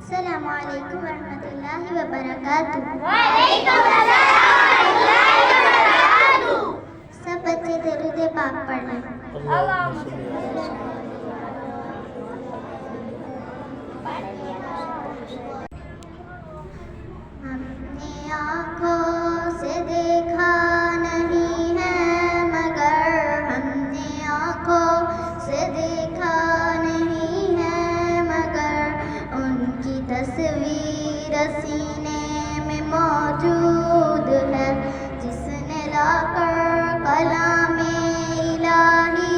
السلام علیکم ورحمۃ اللہ وبرکاتہ. وعلیکم السلام ورحمۃ اللہ وبرکاتہ. سب بچے درود پاک پڑھ لیں. ہم نے آنکھوں سے دیکھا نہیں ہے مگر ہم نے آنکھوں سے دیکھا نہیں ہے مگر ان کی تصویر سینے میں موجود ہے جس نے لا کر کلام الہی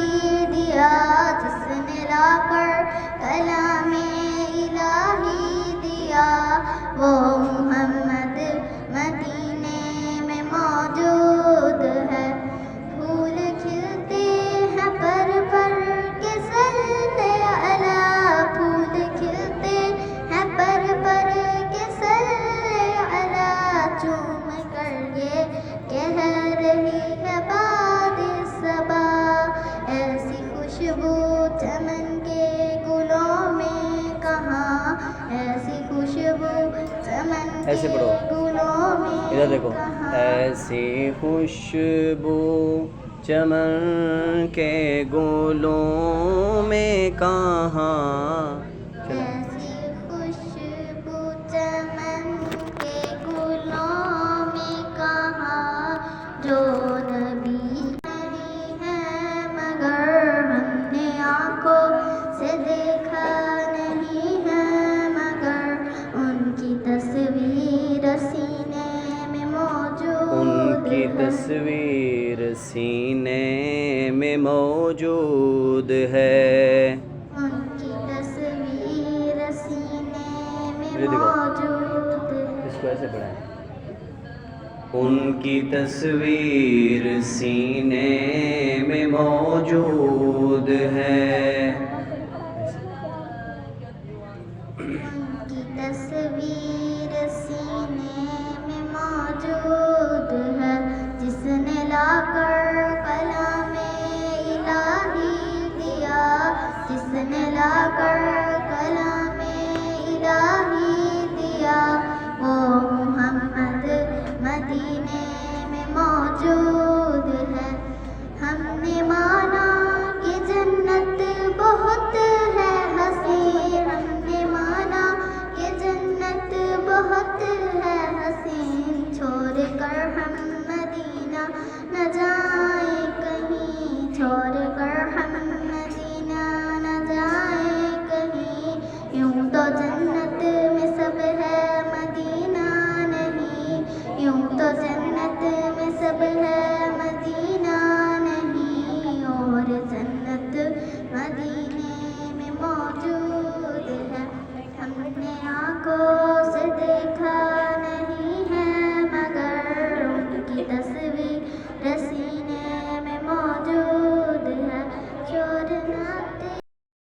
دیا, جس نے لا کر کلام الہی دیا وہ محمد مدینے میں موجود ہے. پھول کھلتے ہیں پر پر کے صلی علی, پھول کھلتے ہیں پر پر کے صلی علی, چوم کر یہ کہہ رہی ہے باد صبا, ایسی خوشبو چمن کے گلوں میں کہاں, ایسی خوشبو چمن ایسے کے پڑھو, گلوں میں ادھر دیکھو. کہاں, ایسی خوشبو چمن کے گلوں میں کہاں, ایسی خوشبو چمن کے گلوں میں کہاں, جو نبی نہیں ہے مگر ہم نے آنکھوں سے دیکھا نہیں ہے مگر ان کی تصویر سینے میں موجود ان کی ہے. تصویر سینے میں موجود ہے. ان کی تصویر سینے میں یہ دیکھو, موجود ہے. اس کو ایسے پڑھیں. ان کی تصویر سینے میں موجود ہے. ان کی تصویر سینے میں موجود ہے جس نے لا کر کلام الہی دیا, جس نے لا کر